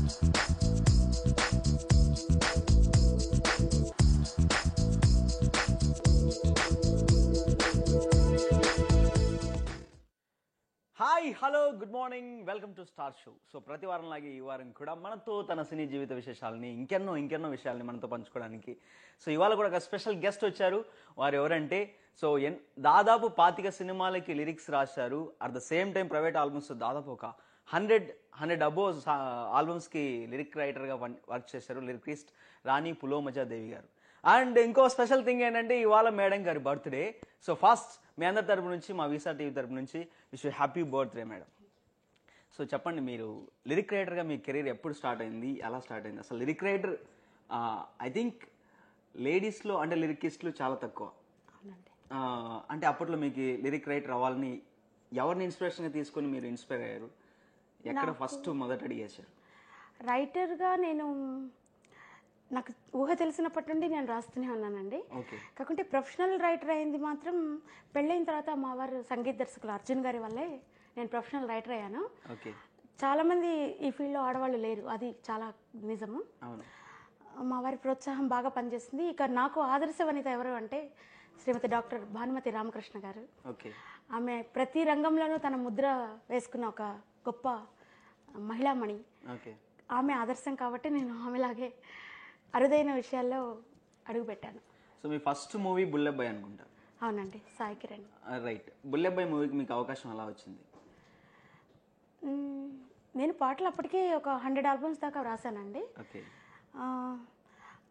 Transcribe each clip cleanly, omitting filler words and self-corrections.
Hi hello good morning welcome to star show. So ప్రతి వారం లాగే ఈ వారం కూడా మనతో తన సినీ జీవిత విశేషాలని ఇంకెన్నో విషయాలని మనతో పంచుకోవడానికి సో ఇవాళ కూడా ఒక స్పెషల్ గెస్ట్ వచ్చారు. వారు ఎవరంటే సో దాదాపు 25 సినిమాలకి లిరిక్స్ రాశారు. At the same time private albums దాదాపు ఒక 100 అబోవ్ ఆల్బమ్స్కి లిరిక్ రైటర్గా వర్క్ చేశారు. లిరిక్రిస్ట్ రాణి పులోమజా దేవి గారు. అండ్ ఇంకో స్పెషల్ థింగ్ ఏంటంటే ఇవాళ మేడం గారి బర్త్డే. సో ఫస్ట్ మీ అందరి తరపు నుంచి, మా వీసా టీవీ తరపు నుంచి wish you happy birthday madam. So చెప్పండి, మీరు లిరిక్ రైటర్గా మీ కెరీర్ ఎప్పుడు స్టార్ట్ అయింది, ఎలా స్టార్ట్ అయింది? అసలు లిరిక్ రైటర్ ఐ థింక్ లేడీస్లో అంటే లిరికిస్టులు చాలా తక్కువ. అంటే అప్పట్లో మీకు లిరిక్ రైటర్ అవ్వాలని ఎవరిని ఇన్స్పిరేషన్గా తీసుకొని మీరు ఇన్స్పైర్ అయ్యారు? ఎక్కడ ఫస్ట్ మొదట అడిగేశారు? రైటర్గా నాకు ఊహ తెలిసినప్పటి నుండి నేను రాస్తూనే ఉన్నానండి. కాకుంటే ప్రొఫెషనల్ రైటర్ అయింది మాత్రం పెళ్ళైన తర్వాత మా వారు సంగీత దర్శకులు అర్జున్ గారి వల్లే నేను ప్రొఫెషనల్ రైటర్ అయ్యాను. చాలామంది ఈ ఫీల్డ్లో ఆడవాళ్ళు లేరు, అది చాలా నిజము. మా వారి ప్రోత్సాహం బాగా పనిచేసింది. ఇక నాకు ఆదర్శ వనిత ఎవరు అంటే శ్రీమతి డాక్టర్ భానుమతి రామకృష్ణ గారు. ఆమె ప్రతి రంగంలోనూ తన ముద్ర వేసుకున్న ఒక గొప్ప మహిళామణి. ఆమె ఆదర్శం కాబట్టి నేను ఆమెలాగే అరుదైన విషయాల్లో అడుగుపెట్టాను. సో మీ ఫస్ట్ మూవీ బుల్లెబ్బాయి అనుకుంటా? అవునండి, సాయి కిరణ్. రైట్. బుల్లెబ్బాయి మూవీకి మీకు అవకాశం ఎలా వచ్చింది? నేను పాటలు అప్పటికే ఒక 100 ఆల్బమ్స్ దాకా రాశానండి.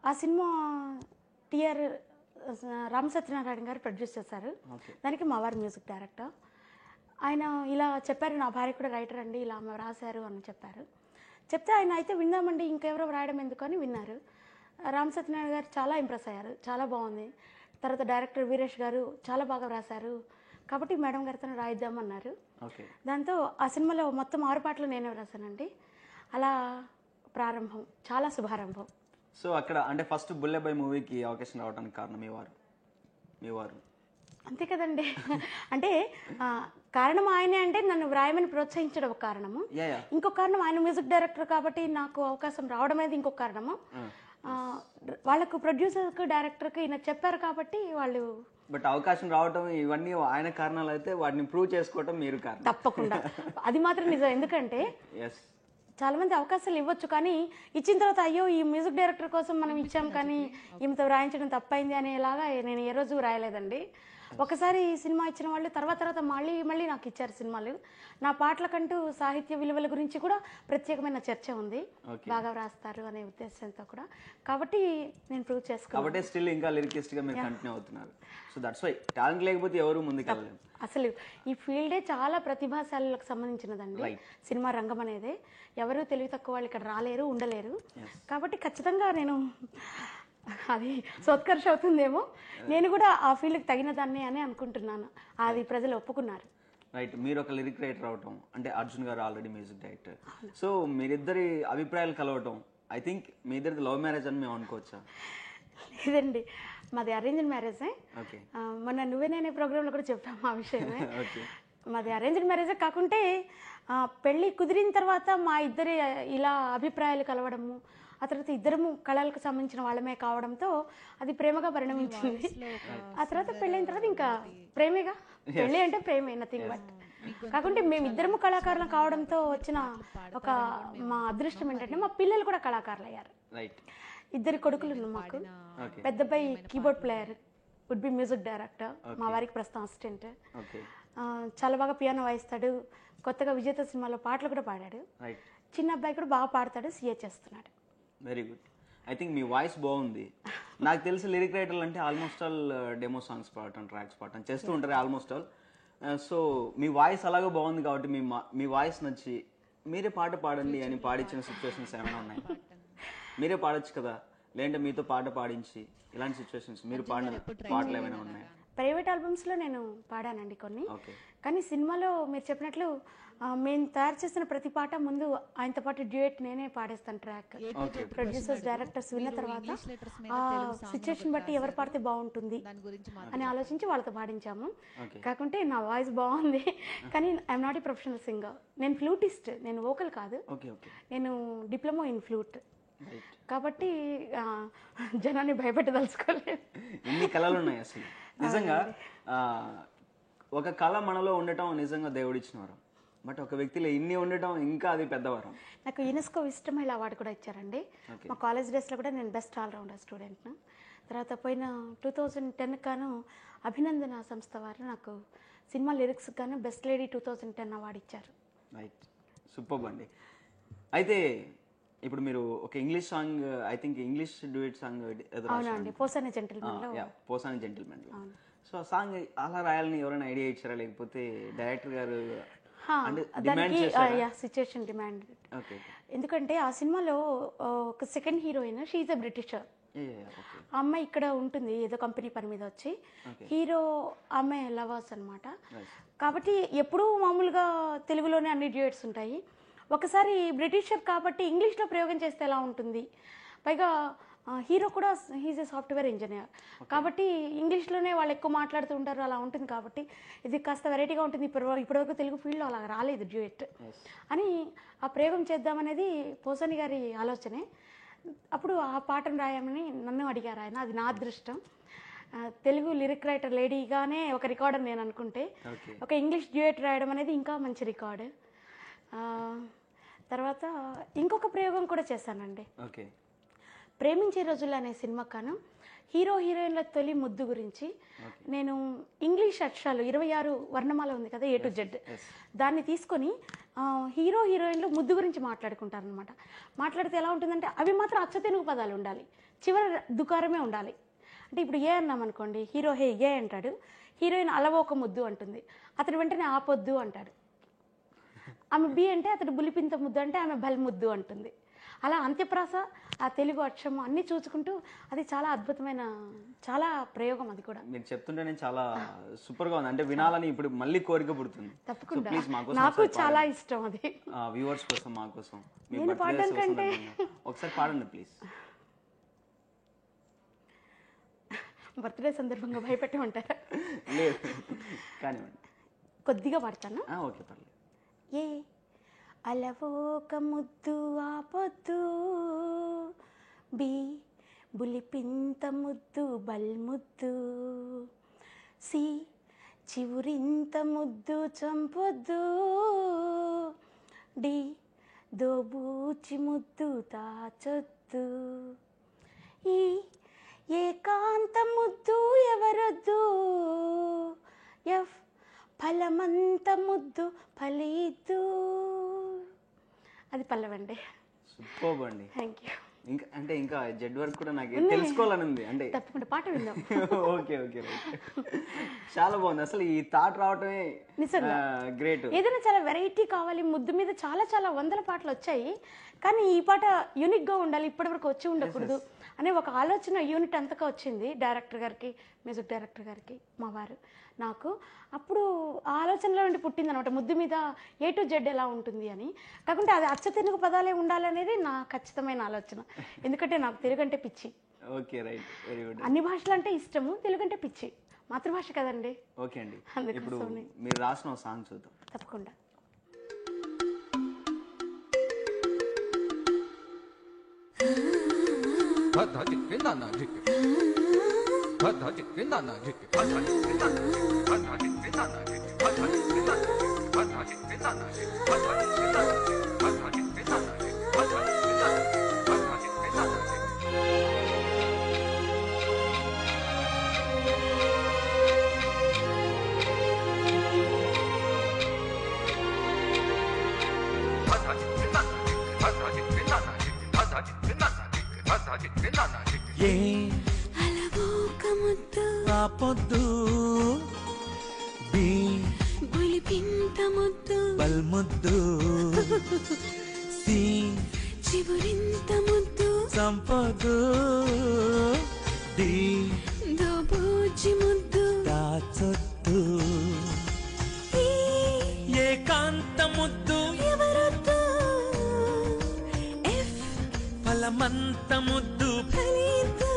ఆ సినిమా టిఆర్ రామ్ సత్యనారాయణ గారు ప్రొడ్యూస్ చేశారు. దానికి మా వారు మ్యూజిక్ డైరెక్టర్. ఆయన ఇలా చెప్పారు, నా భార్య కూడా రైటర్ అండి, ఇలా రాశారు అని చెప్పారు. చెప్తే ఆయన అయితే విందామండి, ఇంకెవరో రాయడం ఎందుకు అని విన్నారు. రామ్ సత్యనారాయణ గారు చాలా ఇంప్రెస్ అయ్యారు, చాలా బాగుంది. తర్వాత డైరెక్టర్ వీరేష్ గారు చాలా బాగా రాశారు కాబట్టి మేడం గారితో రాయిద్దామన్నారు. దాంతో ఆ సినిమాలో మొత్తం 6 పాటలు నేనే రాశానండి. అలా ప్రారంభం, చాలా శుభారంభం. సో అక్కడ అంటే ఫస్ట్ బుల్లెబ్బాయి మూవీకి అవకాశం రావడానికి కారణం మీ వారు అంతే కదండి. అంటే కారణం ఆయనే అంటే నన్ను వ్రాయమని ప్రోత్సహించడం ఒక కారణము. ఇంకొక కారణం ఆయన మ్యూజిక్ డైరెక్టర్ కాబట్టి నాకు అవకాశం రావడం అనేది ఇంకొక కారణము. వాళ్ళకు ప్రొడ్యూసర్కి డైరెక్టర్కి ఈయన చెప్పారు కాబట్టి వాళ్ళు. బట్ అవకాశం రావడం ఇవన్నీ ఆయన కారణాలు అయితే వాటిని ప్రూవ్ చేసుకోవడం మీరు కారణం. తప్పకుండా అది మాత్రం నిజం. ఎందుకంటే చాలా మంది అవకాశాలు ఇవ్వచ్చు, కానీ ఇచ్చిన తర్వాత అయ్యో ఈ మ్యూజిక్ డైరెక్టర్ కోసం మనం ఇచ్చాం కానీ ఈమెతో రాయించడం తప్పైంది అనేలాగా నేను ఏ రోజు రాయలేదండి. ఒకసారి సినిమా ఇచ్చిన వాళ్ళు తర్వాత మళ్ళీ నాకు ఇచ్చారు సినిమాలు. నా పాటలకంటూ సాహిత్య విలువల గురించి కూడా ప్రత్యేకమైన చర్చ ఉంది, బాగా రాస్తారు అనే ఉద్దేశంతో కూడా. కాబట్టి నేను ప్రూవ్ చేసుకున్నాను. కాబట్టి స్టిల్ ఇంకా లిరికిస్ట్ గా మీరు కంటిన్యూ అవుతున్నారు. సో దట్స్ వై టాలెంట్ లేకపోతే ఎవరు ముందుకెళ్ళలేరు. అసలు ఈ ఫీల్డే చాలా ప్రతిభాశాలులకు సంబంధించినదండి సినిమా రంగం అనేది. ఎవరు తెలివి తక్కువ వాళ్ళు ఇక్కడ రాలేరు, ఉండలేరు. కాబట్టి ఖచ్చితంగా నేను అది సోత్కర్ష అవుతుందేమో, నేను కూడా ఆ ఫీల్డ్కి తగిన దాన్ని అని అనుకుంటున్నాను. అది ప్రజలు ఒప్పుకున్నారు. రైట్. మీరు ఒక లిరిక్ రైటర్ అవటం అంటే అర్జున్ గారు ఆల్రెడీ మ్యూజిక్ డైరెక్టర్. సో మీరిద్దరి అభిప్రాయాలు కలవటం ఐ థింక్ మీ ఇద్దరిది లవ్ మ్యారేజ్ అని మేము అనుకోవచ్చా? లేదండి, మాది అరేంజ్డ్ మ్యారేజే. మొన్న నువ్వే నేనే ప్రోగ్రాంలో కూడా చెప్పాము ఆ విషయమే. మాది అరేంజ్డ్ మ్యారేజే. కాకుంటే పెళ్ళి కుదిరిన తర్వాత మా ఇద్దరి ఇలా అభిప్రాయాలు కలవడము, ఆ తర్వాత ఇద్దరము కళలకు సంబంధించిన వాళ్ళమే కావడంతో అది ప్రేమగా పరిణమించింది. ఆ తర్వాత పెళ్ళైన తర్వాత ఇంకా ప్రేమేగా, పెళ్ళి అంటే ప్రేమే, నథింగ్ బట్. కాకుంటే మేమిద్దరము కళాకారులు కావడంతో వచ్చిన ఒక మా అదృష్టం ఏంటంటే మా పిల్లలు కూడా కళాకారులు అయ్యారు. 2 కొడుకులు మాకు. పెద్ద అబ్బాయి keyboard player, would be music director, మా వారికి ప్రస్తుతం అసిస్టెంట్. చాలా బాగా పియానో వాయిస్తాడు, కొత్తగా విజేత సినిమాలో పాటలు కూడా పాడాడు. చిన్న అబ్బాయి కూడా బాగా పాడతాడు, సిఏ చేస్తున్నాడు. Very good. I think me voice బాగుంది. నాకు తెలిసి లిరిక్ రైటర్లు అంటే ఆల్మోస్ట్ ఆల్ డెమో సాంగ్స్ పాడటం, ట్రాక్స్ పాడటం చేస్తూ ఉంటారు ఆల్మోస్ట్ ఆల్. సో మీ వాయిస్ అలాగే బాగుంది కాబట్టి మీ వాయిస్ నచ్చి మీరే పాట పాడండి అని పాడించిన సిచ్యువేషన్స్ ఏమైనా ఉన్నాయి? మీరే పాడొచ్చు కదా, లేదంటే మీతో పాట పాడించి ఇలాంటి సిచ్యువేషన్స్ మీరు పాడిన పాటలు ఏమైనా ఉన్నాయి? ప్రైవేట్ ఆల్బమ్స్లో నేను పాడానండి కొన్ని. ఓకే. కానీ సినిమాలో మీరు చెప్పినట్లు మేము తయారు చేసిన ప్రతి పాట ముందు ఆయనతో పాటు డ్యూయట్ నేనే పాడేస్తాను ట్రాక్. ప్రొడ్యూసర్స్ డైరెక్టర్స్ విన్న తర్వాత ఆ సిచ్యుయేషన్ బట్టి ఎవరు పాడితే బాగుంటుంది అని ఆలోచించి వాళ్ళతో పాడించాము. కాకుంటే నా వాయిస్ బాగుంది కానీ I'm not a professional singer. నేను ఫ్లూటిస్ట్, నేను వోకల్ కాదు, నేను డిప్లొమా ఇన్ ఫ్లూట్. కాబట్టి జనాన్ని భయపెట్టదలుచుకోలేదు. ఎన్ని కళలు ఉన్నాయి అసలు నిజంగా. ఒక కళ మనలో ఉండటం నిజంగా దేవుడిచ్చిన వరం. బట్ ఒక వ్యక్తిలో ఇన్ని ఉండటం ఇంకా అది పెద్దవరం. నాకు యునెస్కో విశిష్ట మహిళ అవార్డు కూడా ఇచ్చారండి. మా కాలేజ్ డేస్లో కూడా నేను బెస్ట్ ఆల్రౌండర్ స్టూడెంట్ను. తర్వాత పోయిన 2010 గాను అభినందన సంస్థ వారు నాకు సినిమా లిరిక్స్ గాను బెస్ట్ లేడీ 2010 అవార్డు ఇచ్చారు. రైట్, సూపర్ అండి. అయితే ఇప్పుడు మీరు ఒక English song, I think English duet song అవునండి, పోసాని జెంటిల్మెన్. సో సాంగ్ అలా రాయాలని ఎవరైనా ఐడియా ఇచ్చారా, లేకపోతే డైరెక్టర్ గారు దానికి సిచ్యుయేషన్ డిమాండ్? ఎందుకంటే ఆ సినిమాలో ఒక second heroine, she is a Britisher. ఆ అమ్మాయి ఇక్కడ ఉంటుంది ఏదో కంపెనీ పని మీద వచ్చి, హీరో ఆమె లవర్స్ అనమాట. కాబట్టి ఎప్పుడూ మామూలుగా తెలుగులోనే అన్ని డ్యూయట్స్ ఉంటాయి. ఒకసారి బ్రిటిషర్ కాబట్టి ఇంగ్లీష్లో ప్రయోగం చేస్తే ఎలా ఉంటుంది, పైగా హీరో కూడా హీజ్ ఏ సాఫ్ట్వేర్ ఇంజనీర్ కాబట్టి ఇంగ్లీష్లోనే వాళ్ళు ఎక్కువ మాట్లాడుతూ ఉంటారు, అలా ఉంటుంది. కాబట్టి ఇది కాస్త వెరైటీగా ఉంటుంది, ఇప్పటివరకు తెలుగు ఫీల్డ్లో అలా రాలేదు డ్యూయట్ అని ఆ ప్రయోగం చేద్దామనేది పోసాని గారి ఆలోచనే. అప్పుడు ఆ పాటను రాయమని నన్ను అడిగారు ఆయన. అది నా అదృష్టం. తెలుగు లిరిక్ రైటర్ లేడీగానే ఒక రికార్డు నేను అనుకుంటే, ఒక ఇంగ్లీష్ డ్యూయట్ రాయడం అనేది ఇంకా మంచి రికార్డు. తర్వాత ఇంకొక ప్రయోగం కూడా చేశానండి. ప్రేమించే రోజుల్లో అనే సినిమా కాను హీరో హీరోయిన్ల తొలి ముద్దు గురించి నేను ఇంగ్లీష్ అక్షరాలు 26 వర్ణమాల ఉంది కదా, A to Z, దాన్ని తీసుకొని హీరో హీరోయిన్లు ముద్దు గురించి మాట్లాడుకుంటారనమాట. మాట్లాడితే ఎలా ఉంటుందంటే అవి మాత్రం అచ్చ తెలుగు పదాలు ఉండాలి, చివరి దుకారమే ఉండాలి. అంటే ఇప్పుడు ఏ అన్నాం అనుకోండి, హీరో హే ఏ అంటాడు, హీరోయిన్ అలవోక ముద్దు అంటుంది, అతడు వెంటనే ఆపొద్దు అంటాడు. ఆమె బి అంటే అతడు బులిపింత ముద్దు అంటే ఆమె బల్ ముద్దు అంటుంది. అలా అంత్యప్రాస, ఆ తెలుగు అక్షరము అన్నీ చూసుకుంటూ అది చాలా అద్భుతమైన చాలా ప్రయోగం. అది కూడా మీరు చెప్తుంటేనే చాలా సూపర్ గా ఉంది, అంటే వినాలని ఇప్పుడు మళ్ళీ కోరిక పుడుతుంది. తప్పకుండా, నాకు చాలా ఇష్టం అది. వ్యూవర్స్ కోసం, మా కోసం నేను పాడడం కంటే ఒకసారి పాడండి ప్లీజ్. బర్త్డే సందర్భంగా భయపెట్టమంటారా? లేదు కానివ్వండి, కొద్దిగా పాడతాను. ఓకే పర్లేదు. ఏ అలవోక ముద్దు ఆపొద్దు, బి బులిపింత ముద్దు బల్ముద్దు, సి చివురింత ముద్దు చంపొద్దు, డి దోబూచి ముద్దు దాచొద్దు, ఈ ఏకాంత ముద్దు ఎవరొద్దు, ఎఫ్ ఫలమంత ముద్దు ఫలిద్దు. అది పల్లవండి. సూపర్ అండి, థ్యాంక్ యూ. ఇంకా అంటే ఇంకా జెడ్ వర్క్ కూడా నాకు తెలుసుకోవాలని ఉంది, అంటే తప్పకుండా పాట విందాం. ఓకే ఓకే రైట్, చాలా బాగుంది అసలు. ఈ థాట్ రావటమే నిజంగా గ్రేట్. ఏదైనా చాలా వెరైటీ కావాలి, ముద్దు మీద చాలా చాలా వందల పాటలు వచ్చాయి, కానీ ఈ పాట యూనిక్గా ఉండాలి, ఇప్పటివరకు వచ్చి ఉండకూడదు అనే ఒక ఆలోచన యూనిట్ అంతగా వచ్చింది డైరెక్టర్ గారికి, మ్యూజిక్ డైరెక్టర్ గారికి, మా వారు నాకు. అప్పుడు ఆ ఆలోచనలో నుండి పుట్టింది అనమాట ముద్దు మీద A to Z ఎలా ఉంటుంది అని. కాకుంటే అది అచ్చ తెలుగు పదాలే ఉండాలనేది నా ఖచ్చితమైన ఆలోచన, ఎందుకంటే నాకు తెలుగు అంటే పిచ్చి. Okay right, very good. అన్ని భాషలు అంటే ఇష్టము, తెలుగు అంటే పిచ్చి, మాతృభాష కదండి. ఓకే అండి, ఇప్పుడు మీరు రాసిన సాంగ్ చూద్దాం. తప్పకుండా. ఆపొద్దు, బి బులిపింత ముద్దు బల్ముద్దు, సి చివురింత ముద్దు చంపొద్దు, డి దోబూచి ముద్దు దాచొద్దు ఏకాంత ముద్దు ఎవరొద్దు ఎఫ్ ఫలమంత ముద్దు ఫలిద్దు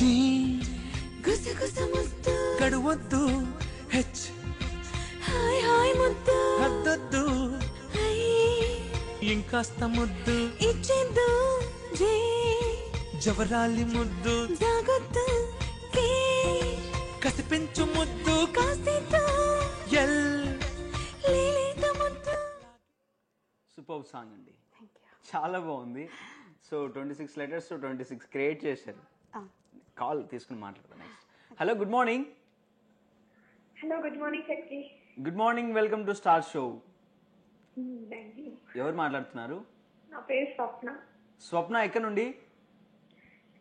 డి గుసగుస ముద్దు గడువొద్దు హెచ్ హాయ్ హాయ్ ముద్దు హద్దొద్దు హై ఇంకాస్త ముద్దు ఇచ్చేద్దు జే జవరాలి ముద్దు జాగొద్దు కే కసిపించు ముద్దు కాసిద్దు ఎల్ లేలేత ముద్దు సూపర్ సాంగ్ అండి, చాలా బాగుంది. సో 26 లెటర్స్ 26 క్రియేట్ చేశారు. కాల్ తీసుకుని మాట్లాడదాం next. Hello, good morning. Hello, good morning Shakti. Good morning, welcome to star show. Thank you. ఎవరు మాట్లాడుతున్నారు? నా పేరు స్వప్న. స్వప్న, ఎక్కడ నుండి?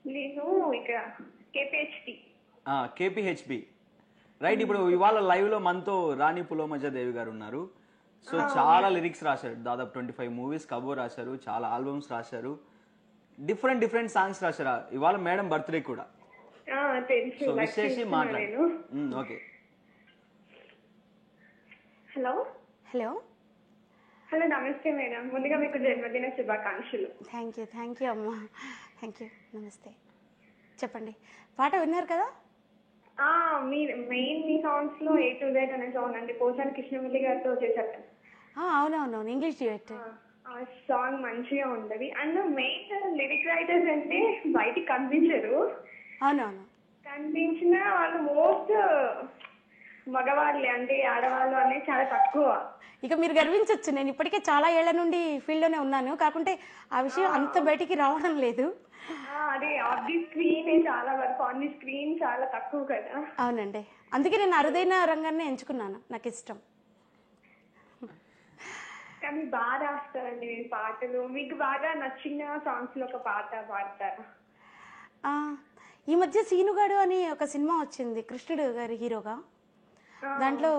నేను ఇక్కడ కేపీహెచ్డి. KPHB, right. ఇప్పుడు ఇవాళ లైవ్ లో మనతో రాణి పులోమజ దేవి గారు ఉన్నారు. సో చాలా లిరిక్స్ రాశారు, దాదాపు 25 మూవీస్ కబో రాశారు, చాలా ఆల్బమ్స్ రాశారు, డిఫరెంట్ సాంగ్స్ రాశారు. ఇవాళ మేడం బర్త్డే కూడా. తెలుసు. సో విశేషి మాట్లాడు. ఓకే. Hello hello. హలో, నమస్తే మేడం. ముందుగా మీకు జన్మదిన శుభాకాంక్షలు. థ్యాంక్ యూ అమ్మా. థ్యాంక్ యూ, నమస్తే. చెప్పండి, పాట విన్నారు కదా? మీ మెయిన్ మీ సాంగ్స్ లో A to Z అనే సాంగ్ అండి, పోసాని కృష్ణమూర్తి గారితో చేశారు. అవునవును, ఇంగ్లీష్ డ్యూయట్. ఆ సాంగ్ మంచిగా ఉంటది. అండ్ మెయిన్ లిరిక్ రైటర్స్ అంటే బయటికి కనిపించరు. అవునవును, కనిపించిన వాళ్ళు మోస్ట్ మగవాళ్ళే, అంటే ఆడవాళ్ళు అనేది చాలా తక్కువ. ఇక మీరు గర్వించవచ్చు, నేను ఇప్పటికే చాలా ఏళ్ల నుండి ఫీల్డ్లోనే ఉన్నాను, కాకుంటే ఆ విషయం అంత బయటికి రావడం లేదు. అదే ఆఫ్ ది స్క్రీన్ చాలా వరకు, ఆన్ ది స్క్రీన్ చాలా తక్కువ కదా. అవునండి, అందుకే నేను అరుదైన రంగాన్ని ఎంచుకున్నాను, నాకు ఇష్టం. కానీ బాగా రాస్తారండి మీరు పాటలు. మీకు బాగా నచ్చిన సాంగ్స్ లో ఒక పాట పాడతారా? ఈ మధ్య సీనుగాడు అని ఒక సినిమా వచ్చింది, కృష్ణుడు గారి హీరోగా. దాంట్లో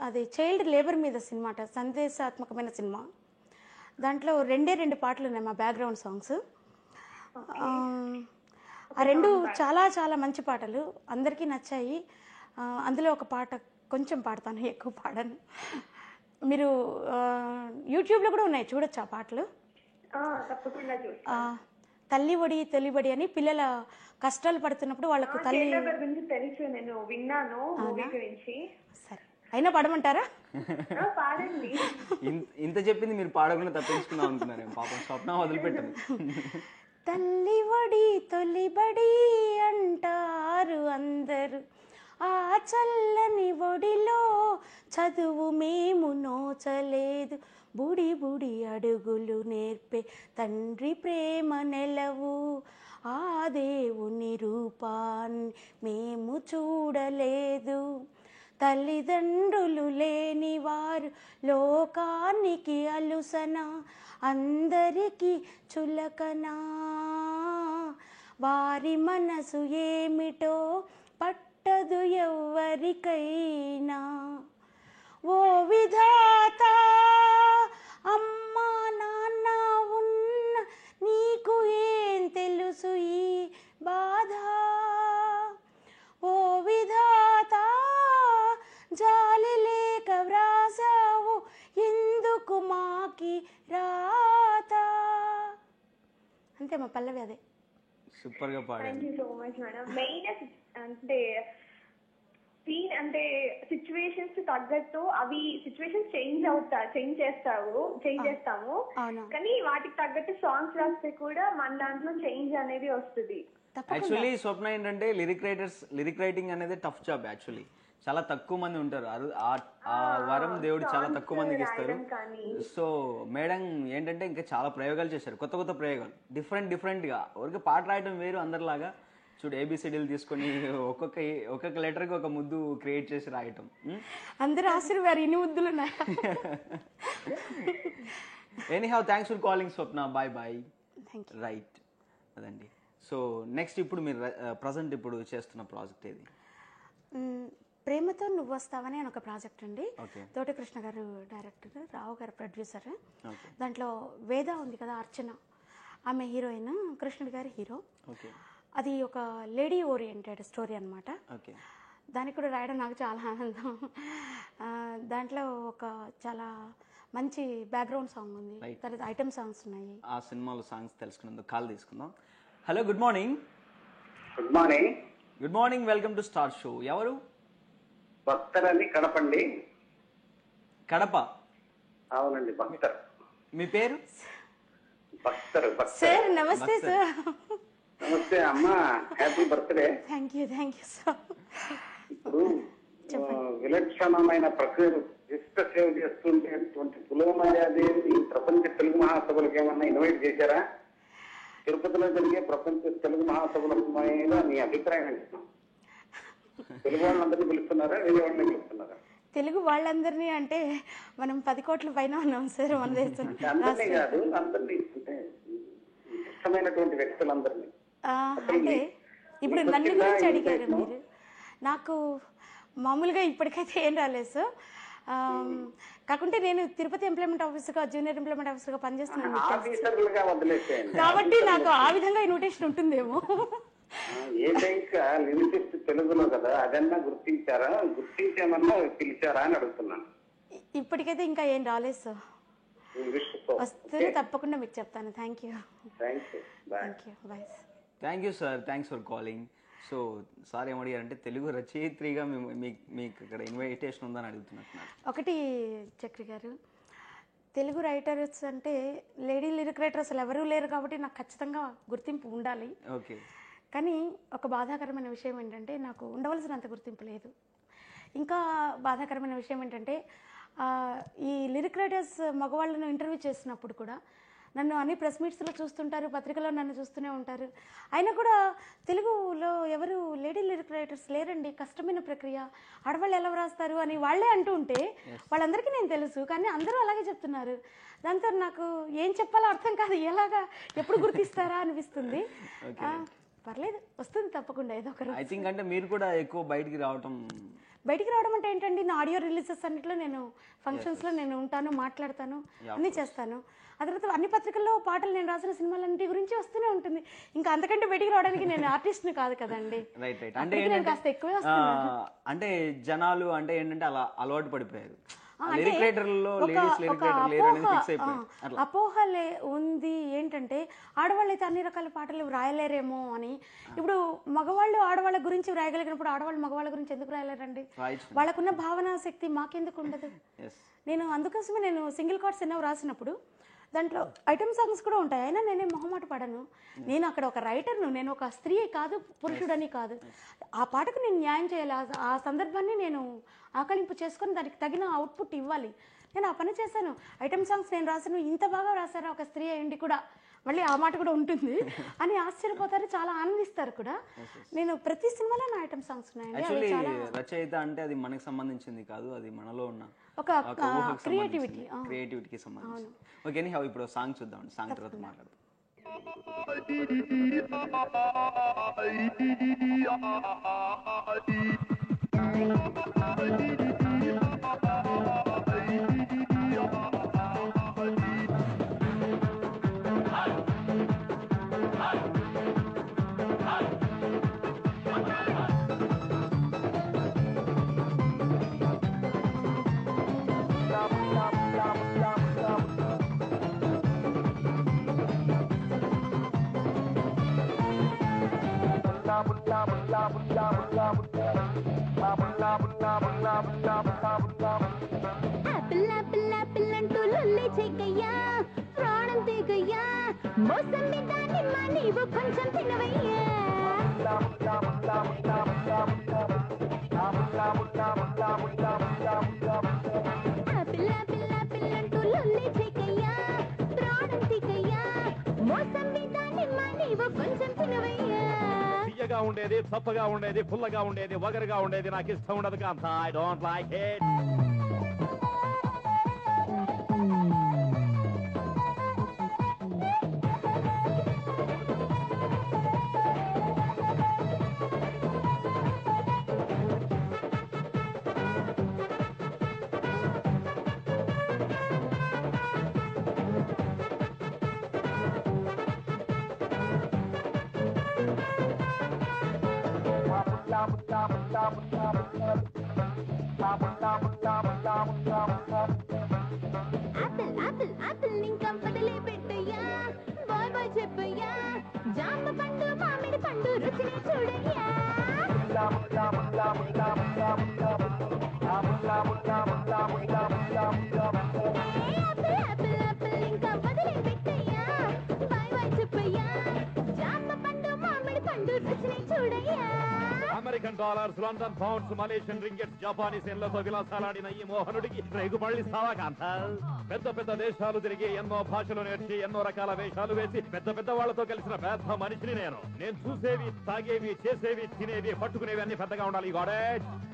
అది చైల్డ్ లేబర్ మీద సినిమా, సందేశాత్మకమైన సినిమా. దాంట్లో 2 పాటలు ఉన్నాయి, మా బ్యాక్గ్రౌండ్ సాంగ్స్. ఆ 2 చాలా చాలా మంచి పాటలు, అందరికీ నచ్చాయి. అందులో ఒక పాట కొంచెం పాడతాను, ఎక్కువ పాడను. మీరు యూట్యూబ్లో కూడా ఉన్నాయి, చూడొచ్చు ఆ పాటలు. తప్పకుండా చూస్తా. తల్లి ఒడి తొలిబడి అని పిల్లల కష్టాలు పడుతున్నప్పుడు వాళ్ళకు తల్లి గురించి తెలుసు, నేను విన్నాను మూవీ గురించి. సరే, అయినా పాడమంటారా? పాడండి. ఇంత చెప్పింది మీరు పాడకుండా తప్పించుకుందాం అనుకున్నారేమో, పాపం స్వప్న వదిలిపెట్టింది. తల్లి ఒడి తొలిబడి అంటారు అందరూ, ఆ చల్లని ఒడిలో చదువు మేము నోచలేదు, బుడి బుడి అడుగులు నేర్పే తండ్రి ప్రేమ నెలవు, ఆ దేవుని రూపాన్ని మేము చూడలేదు, తల్లిదండ్రులు లేని వారు లోకానికి అలుసన, అందరికీ చులకనా, వారి మనసు ఏమిటో పట్టదు ఎవ్వరికైనా, ఓ విధాత అమ్మా నాన్న ఉన్న నీకు ఏం తెలుసు ఈ బాధ, ఓ విధాత జాలి లేక వ్రాసావు ఎందుకు మాకి రాత. అంతే, మా పల్లవి అదే. సూపర్ గా పాడారు. Thank you so much madam. Main అంటే సీన్ అంటే సిచ్యువేషన్స్ తగ్గట్టు అవి సిచ్యువేషన్స్ చేంజ్ చేస్తాము. అవును. కానీ వాటికి తగ్గట్టు సాంగ్స్ రాస్తే కూడా మన దాంట్లో చేంజ్ అనేది వస్తుంది. యాక్చువల్లీ స్వప్న ఏంటంటే లిరిక్ రైటింగ్ అనేది టఫ్ జాబ్. యాక్చువల్లీ చాలా తక్కువ మంది ఉంటారు. ఆ వరం దేవుడు చాలా తక్కువ మందికి ఇస్తారు. సో మేడం ఏంటంటే ఇంకా చాలా ప్రయోగాలు చేశారు, కొత్త కొత్త ప్రయోగాలు, డిఫరెంట్ గా. ఊరికి పాట రాయడం వేరు అందరిలాగా. చూడు ఏబిసిడీలు తీసుకొని ఒక్కొక్క లెటర్కి ఒక ముద్దు క్రియేట్ చేసి రాయటం. అందరూ ఆశీర్వారు ఇన్ని ముద్దులు anyhow thanks for calling Swapna. Bye. Right అదండి. సో నెక్స్ట్ ఇప్పుడు మీరు ప్రజెంట్ ఇప్పుడు చేస్తున్న ప్రాజెక్ట్ ఏది? ప్రేమతో నువ్వు వస్తావని అని ఒక ప్రాజెక్ట్ అండి. తోటి కృష్ణ గారు డైరెక్టర్, రావు గారు ప్రొడ్యూసర్. దాంట్లో వేద ఉంది కదా, అర్చన, ఆమె హీరోయిన్, కృష్ణుడి గారి హీరో. అది ఒక లేడీ ఓరియంటెడ్ స్టోరీ అనమాట. దానికి కూడా రాయడం నాకు చాలా ఆనందం. దాంట్లో ఒక చాలా మంచి బ్యాక్గ్రౌండ్ సాంగ్ ఉంది, తర్వాత ఐటమ్ సాంగ్స్ ఉన్నాయి. ఆ సినిమాలో సాంగ్స్ తెలుసుకున్నందుకు కాల్ తీసుకుందాం. Hello, good morning. Good morning, welcome to star show. ఎవరు? భక్తర్ అని కడపండి. కడప? అవునండి, భక్తర్. మీ పేరు? భక్తర్. సార్ నమస్తే. సార్ నమస్తే అమ్మా, happy birthday. Thank you sir. ఇప్పుడు విలక్షణమైన ప్రక్రియ ఇష్ట సేవ చేస్తుండేటువంటి పులోమయాదేవి ప్రపంచ తెలుగు మహాసభలకు ఏమన్నా ఇన్వైట్ చేశారా? తిరుపతిలో జరిగే ప్రపంచ తెలుగు మహాసభల మీద మీ అభిప్రాయం ఏంటి? తెలుగు వాళ్ళందరినీ పిలుస్తున్నారా, వేరే వాళ్ళని పిలుస్తున్నారా? తెలుగు వాళ్ళందరినీ అంటే మనం 10 కోట్ల పైన ఉన్నాం సార్ మన దేశం. అందరినీ కాదు, అందరినీ అంటే ఇష్టమైనటువంటి వ్యక్తులందరినీ. అంటే ఇప్పుడు నన్ను గురించి అడిగారు మీరు. నాకు మామూలుగా ఇప్పటికైతే ఏం రాలేదు సార్. కాకుంటే నేను తిరుపతి ఎంప్లాయ్మెంట్ ఆఫీసర్గా, జూనియర్ ఎంప్లాయ్మెంట్ ఆఫీసర్గా పనిచేస్తున్నాను కాబట్టి నాకు ఆ విధంగా ఇన్విటేషన్ ఉంటుందేమో. ఏదైనా లిరిసిస్ట్ తెలుగులో కదా, అదన్నా గుర్తించారా, గుర్తించామన్నా పిలిచారా అని అడుగుతున్నాను. ఇప్పటికైతే ఇంకా ఏం రాలేదు సార్. వస్తే తప్పకుండా మీకు చెప్తాను. Thank you. Bye. Thank you sir, thanks for calling. So sir ఏమడిగారంటే తెలుగు రచయిత్రిగా మీకు ఇక్కడ ఇన్విటేషన్ ఉందని అడుగుతున్నట్టున్నారు. ఒకటి చక్రి గారు, తెలుగు రైటర్స్ అంటే లేడీ లిరిక్ రైటర్స్ ఎవరూ లేరు కాబట్టి నాకు ఖచ్చితంగా గుర్తింపు ఉండాలి. ఓకే. కానీ ఒక బాధాకరమైన విషయం ఏంటంటే నాకు ఉండవలసినంత గుర్తింపు లేదు. ఇంకా బాధాకరమైన విషయం ఏంటంటే ఈ లిరిక్ రైటర్స్ మగవాళ్ళను ఇంటర్వ్యూ చేసినప్పుడు కూడా నన్ను అన్ని ప్రెస్ మీట్స్లో చూస్తుంటారు, పత్రికలో నన్ను చూస్తూనే ఉంటారు. అయినా కూడా తెలుగులో ఎవరు లేడీ లిరిక్ రైటర్స్ లేరండి, కష్టమైన ప్రక్రియ, ఆడవాళ్ళు ఎలా రాస్తారు అని వాళ్ళే అంటూ ఉంటే వాళ్ళందరికీ నేను తెలుసు, కానీ అందరూ అలాగే చెప్తున్నారు. దాంతో నాకు ఏం చెప్పాలో అర్థం కాదు, ఎలాగా ఎప్పుడు గుర్తిస్తారా అనిపిస్తుంది. పర్లేదు, వస్తుంది తప్పకుండా ఏదో ఒక రోజు. ఐ థింక్ అంటే మీరు కూడా ఎక్కువ బయటికి రావడం అంటే ఏంటండి, నా ఆడియో రిలీజెస్ అన్నింటిలో నేను ఫంక్షన్స్లో నేను ఉంటాను, మాట్లాడతాను, అన్నీ చేస్తాను. ఆ తర్వాత అన్ని పత్రికల్లో పాటలు నేను రాసిన సినిమాలన్నింటి గురించి వస్తూనే ఉంటుంది. ఇంకా అంతకంటే బయటికి రావడానికి నేను ఆర్టిస్ట్ని కాదు కదండి. రైట్. అంటే కాస్త ఎక్కువే అంటే జనాలు అంటే ఏంటంటే అలా అలవాటు పడిపోయారు. అపోహ ఉంది ఏంటంటే ఆడవాళ్ళు అయితే అన్ని రకాల పాటలు రాయలేరేమో అని. ఇప్పుడు మగవాళ్ళు ఆడవాళ్ళ గురించి రాయగలిగినప్పుడు ఆడవాళ్ళు మగవాళ్ళ గురించి ఎందుకు రాయలేరండి? వాళ్ళకున్న భావనా శక్తి మాకెందుకు ఉండదు? నేను అందుకోసమే నేను సింగిల్ కార్డ్స్ ఎన్నో రాసినప్పుడు దాంట్లో ఐటమ్ సాంగ్స్ కూడా ఉంటాయి. అయినా నేనే మొహమాట పడను. నేను అక్కడ ఒక రైటర్ను, నేను ఒక స్త్రీ కాదు, పురుషుడని కాదు. ఆ పాటకు నేను న్యాయం చేయాలి, ఆ సందర్భాన్ని నేను ఆకలింపు చేసుకొని దానికి తగిన అవుట్పుట్ ఇవ్వాలి. నేను ఆ పని చేశాను. ఐటమ్ సాంగ్స్ నేను రాశాను, ఇంత బాగా రాశారా ఒక స్త్రీ అయ్యండి కూడా, మళ్ళీ ఆ మాట కూడా ఉంటుంది అని ఆశ్చర్యపోతారు, చాలా ఆనందిస్తారు కూడా. నేను ప్రతి సినిమాలో నా ఐటమ్ సాంగ్స్ ఉన్నాయండి. రచయిత అంటే అది మనకి సంబంధించింది కాదు, అది మనలో ఉన్న ఒక క్రియేటివిటీకి సంబంధించి. ఓకే, ఇప్పుడు సాంగ్ చూద్దాం, సాంగ్ తర్వాత మాట్లాడదాం. ఆపిల్ ఆపిల్ ఆపిల్ అంటూ లొల్లి చెయ్యయ్యా ప్రాణం తీగయ్యా మోసంబి దానిమ్మ నీవు కొంచెం తినవయ్యా ఆపిల్ ఆపిల్ ఆపిల్ అంటూ లొల్లి చెయ్యయ్యా ప్రాణం తీగయ్యా మోసంబి దానిమ్మ నీవు కొంచెం తినవయ్యా తీయగా ఉండేది చప్పగా ఉండేది పుల్లగా ఉండేది వగరుగా ఉండేది నాకు ఇష్టం ఉండదు కాంత I don't like it apple apple apple ఇంకా వదిలే పెట్టయ్యా బాయ్ బాయ్ చెప్పయ్యా జామ పండు మామిడి పండు రుచిని చూడయ్యా ఆపిల్ ఆపిల్ ఆపిల్ ఇంకా వదిలే పెట్టయ్యా బాయ్ బాయ్ చెప్పయ్యా జామ పండు మామిడి పండు రుచిని చూడయ్యా American dollars London pounds Malaysian ringgits Japanese ఎన్లతో విలాసాలాడిన ఈ మోహనుడికి రేగు పళ్ళిస్తావా కాంత పెద్ద పెద్ద దేశాలు తిరిగి ఎన్నో భాషలు నేర్చి ఎన్నో రకాల వేషాలు వేసి పెద్ద పెద్ద వాళ్లతో కలిసిన పెద్ద మనిషిని నేను చూసేవి తాగేవి చేసేవి తినేవి పట్టుకునేవి అన్ని పెద్దగా ఉండాలి గోడే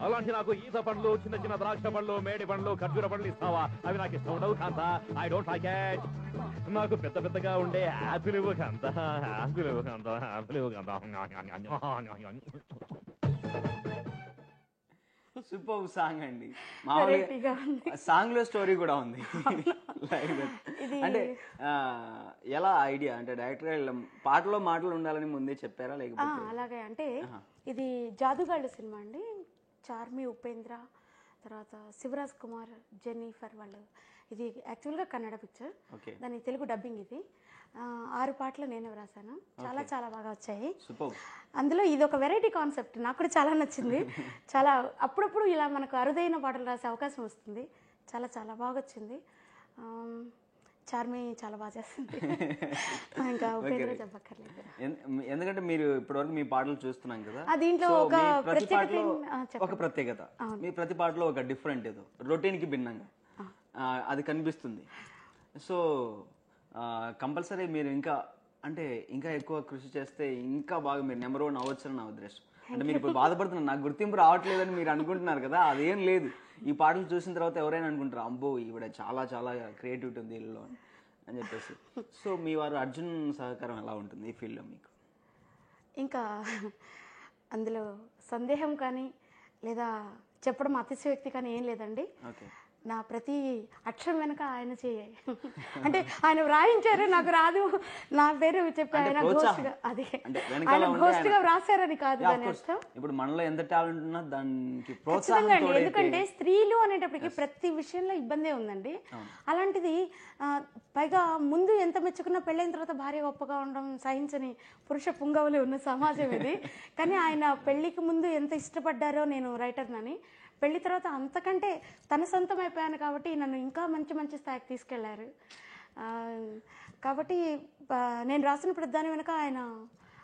అలాంటి నాకు ఈత పండ్లు చిన్న చిన్న ద్రాక్ష పండ్లు మేడి పండ్లు ఖర్జూర పండ్లు ఇస్తావా అవి నాకు ఇష్టం ఉండవు కాంత ఐ డోంట్ లైక్ ఇట్ నాకు పెద్ద పెద్దగా ఉండే యాపిల్ ఇవ్వు కాంత యాపిల్ ఇవ్వు కాంత యాపిల్ ఇవ్వు కాంత సూపర్ సాంగ్ అండి Variety-గా ఉంది. మామూలుగా సాంగ్ లో స్టోరీ కూడా ఉంది Like that. అంటే ఎలా ఐడియా అంటే డైరెక్టర్ పాటలో మాటలు ఉండాలని ముందే చెప్పారా లేకపోతే అలాగే అంటే ఇది జాదుగాళ్ళు సినిమా అండి. చార్మి, ఉపేంద్ర, తర్వాత శివరాజ్ కుమార్, జెన్నిఫర్ వాళ్ళు. ఇది యాక్చువల్గా కన్నడ పిక్చర్, దాని తెలుగు డబ్బింగ్. ఇది 6 పాటలు నేనే వ్రాసాను. చాలా చాలా బాగా వచ్చాయి. అందులో ఇది ఒక వెరైటీ కాన్సెప్ట్, నాకు కూడా చాలా నచ్చింది. చాలా అప్పుడప్పుడు ఇలా మనకు అరుదైన పాటలు రాసే అవకాశం వస్తుంది. చాలా చాలా బాగా వచ్చింది. చార్మి చాలా బాగా చేస్తుంది. ఇంకా ఉపేంద్ర చెప్పక్కర్లేదు. ఎందుకంటే మీరు ఇప్పటివరకు మీ పాటలు చూస్తున్నాం కదా, దీంట్లో ఒక ప్రత్యేకత, మీ ప్రతి పాటలో ఒక డిఫరెంట్ ఏదో రొటీన్ కి భిన్నంగా అది కనిపిస్తుంది. సో కంపల్సరీ మీరు ఇంకా అంటే ఇంకా ఎక్కువ కృషి చేస్తే ఇంకా బాగా మీరు నెంబర్ 1 అవ్వచ్చని నా ఉద్దేశం. అంటే మీరు ఇప్పుడు బాధపడుతున్నారు, నాకు గుర్తింపు రావట్లేదని మీరు అనుకుంటున్నారు కదా, అదేం లేదు. ఈ పాటలు చూసిన తర్వాత ఎవరైనా అనుకుంటారు, అబ్బో ఈవిడ చాలా చాలా క్రియేటివిటీ ఉంది వీళ్ళలో అని చెప్పేసి. సో మీ వారు అర్జున్ సహకారం ఎలా ఉంటుంది ఈ ఫీల్డ్లో మీకు? ఇంకా అందులో సందేహం కానీ లేదా చెప్పడం అతిశయోక్తి కానీ ఏం లేదండి. నా ప్రతి అక్షరం వెనక ఆయన చేయ అంటే ఆయన వ్రాయించారు, నాకు రాదు, నా పేరు చెప్పి ఆయన ఘోస్ట్గా అది ఆయన ఘోస్ట్గా వ్రాసారని కాదు దాని అర్థం. ఇప్పుడు మనలో ఎంత టాలెంట్ ఉన్నా దానికి ఖచ్చితంగా అండి. ఎందుకంటే స్త్రీలు అనేటప్పటికి ప్రతి విషయంలో ఇబ్బందే ఉందండి. అలాంటిది పైగా ముందు ఎంత మెచ్చుకున్నా పెళ్ళైన తర్వాత భార్య గొప్పగా ఉండడం సహించని పురుష పుంగవులు ఉన్న సమాజం ఇది. కానీ ఆయన పెళ్లికి ముందు ఎంత ఇష్టపడ్డారో నేను రైటర్నని, పెళ్లి తర్వాత అంతకంటే తన సొంతం అయిపోయాను కాబట్టి నన్ను ఇంకా మంచి మంచి స్థాయికి తీసుకెళ్లారు. కాబట్టి నేను రాసిన ప్రధాని వెనుక ఆయన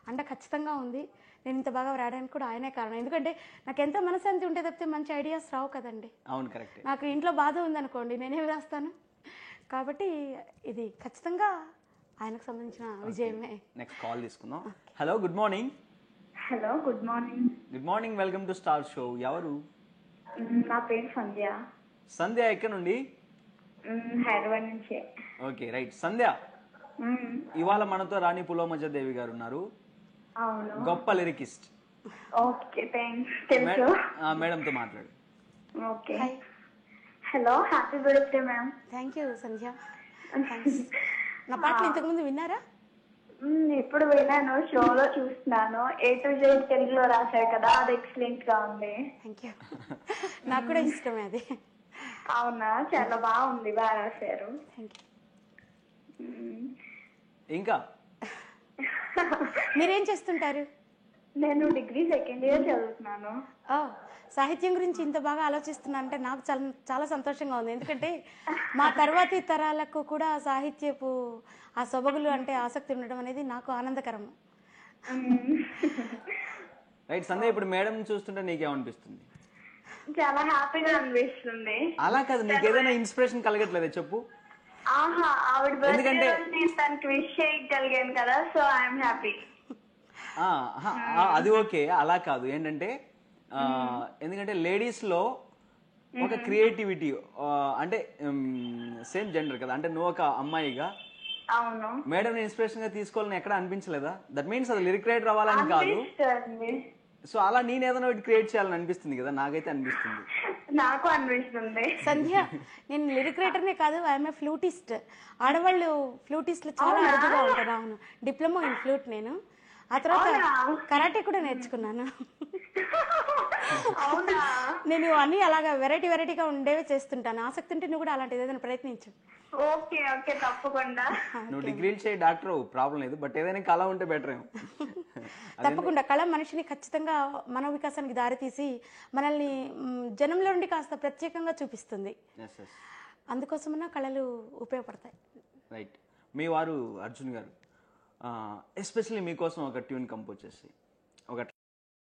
అండ ఖచ్చితంగా ఉంది. నేను ఇంత బాగా రాయడానికి కూడా ఆయనే కారణం. ఎందుకంటే నాకు ఎంతో మనశాంతి ఉంటే తప్పితే మంచి ఐడియాస్ రావు కదండి. అవును, కరెక్ట్. నాకు ఇంట్లో బాధ ఉందనుకోండి, నేనేమి రాస్తాను. కాబట్టి ఇది ఖచ్చితంగా ఆయనకు సంబంధించిన విజయమే. నెక్స్ట్ కాల్ తీసుకుందాం. Hello, good morning. Hello, good morning. Good morning, welcome to star show. ఎవరు? నా పేరు సంధ్య. సంధ్య ఎక్కడ నుండి? హైదరాబాద్ నుంచి. Okay, right. సంధ్య, ఇవాళ మనతో రాణి పులోమజ దేవి గారు ఉన్నారు. అవును, గొప్ప లిరికిస్ట్. Okay, thanks. మేడంతో మాట్లాడు. Okay, hello, happy birthday ma'am. Thank you Sandhya. నా పాటలు ఇంతకుముందు విన్నారా? ఇప్పుడు విన్నాను, షోలో చూస్తున్నాను. A to Z తెలుగులో రాశారు కదా, అది ఎక్సలెంట్ గా ఉంది. Thank you. నాకు కూడా ఇష్టమే అది. అవునా, చాలా బాగుంది, బాగా రాశారు. Thank you. ఇంకా మీరేం చేస్తుంటారు? నేను డిగ్రీ సెకండ్ ఇయర్ చదువుతున్నాను. సాహిత్యం గురించి ఇంత బాగా ఆలోచిస్తున్నా అంటే నాకు చాలా చాలా సంతోషంగా ఉంది. ఎందుకంటే మా తర్వాతి తరాలకు కూడా సాహిత్యపు ఆ సొబగులు అంటే ఆసక్తి ఉండడం అనేది నాకు ఆనందకరం. రైట్ సంధ్య, ఇప్పుడు మేడం చూస్తుంటే నీకేమనిపిస్తుంది? చాలా హ్యాపీగా అనిపిస్తుంది. అలా కాదు, నీకు ఏదైనా ఇన్స్పిరేషన్ కలగట్లేదా చెప్పు? ఆవిడ ఎందుకంటే తనకి విష్ చేయగలిగాను కదా, సో ఐఎమ్ హ్యాపీ. అది ఓకే, అలా కాదు. ఏంటంటే ఎందుకంటే లేడీస్ లో ఒక క్రియేటివిటీ, అంటే సేమ్ జెండర్ కదా, అంటే నువ్వు ఒక అమ్మాయిగా అవును మేడం ఇన్స్పిరేషన్ గా తీసుకోవాలని ఎక్కడ అనిపించలేదా? దట్ మీన్స్ అది లిరిక్ రైటర్ అవ్వాలని కాదు, సో అలా నేను ఏదైనా ఒకటి క్రియేట్ చేయాలని అనిపిస్తుంది కదా, నాకైతే అనిపిస్తుంది. నాకు అనిపిస్తుంది. సంధ్య, నేను లిరిక్ రైటర్నే కాదు, ఐఎమ్ ఏ ఫ్లూటిస్ట్. ఆడవాళ్ళు ఫ్లూటిస్ట్లు చాలా అరుదుగా ఉంటారు. అవును, డిప్లొమా ఇన్ ఫ్లూట్ నేను. ఆ తర్వాత కరాటే కూడా నేర్చుకున్నాను. నేను అన్ని అలాగా వెరైటీగా ఉండేవి చేస్తుంటాను. ఆసక్తి ఉంటే నువ్వు కూడా అలాంటిది ఏదైనా ప్రయత్నించు. ఓకే ఓకే, తప్పకుండా. నువ్వు డిగ్రీలు చేయి, డాక్టర్ ప్రాబ్లం లేదు, బట్ ఏదైనా కళ ఉంటే బెటర్ ఏమో. తప్పకుండా కళ మనిషిని ఖచ్చితంగా మనో వికాసానికి దారితీసి మనల్ని జనంలో నుండి కాస్త ప్రత్యేకంగా చూపిస్తుంది. అందుకోసమన్నా కళలు ఉపయోగపడతాయి. రైట్. మీ వారు అర్జున్ గారు ఎస్పెషల్లీ మీకోసం ఒక ట్యూన్ కంపోజ్ చేసి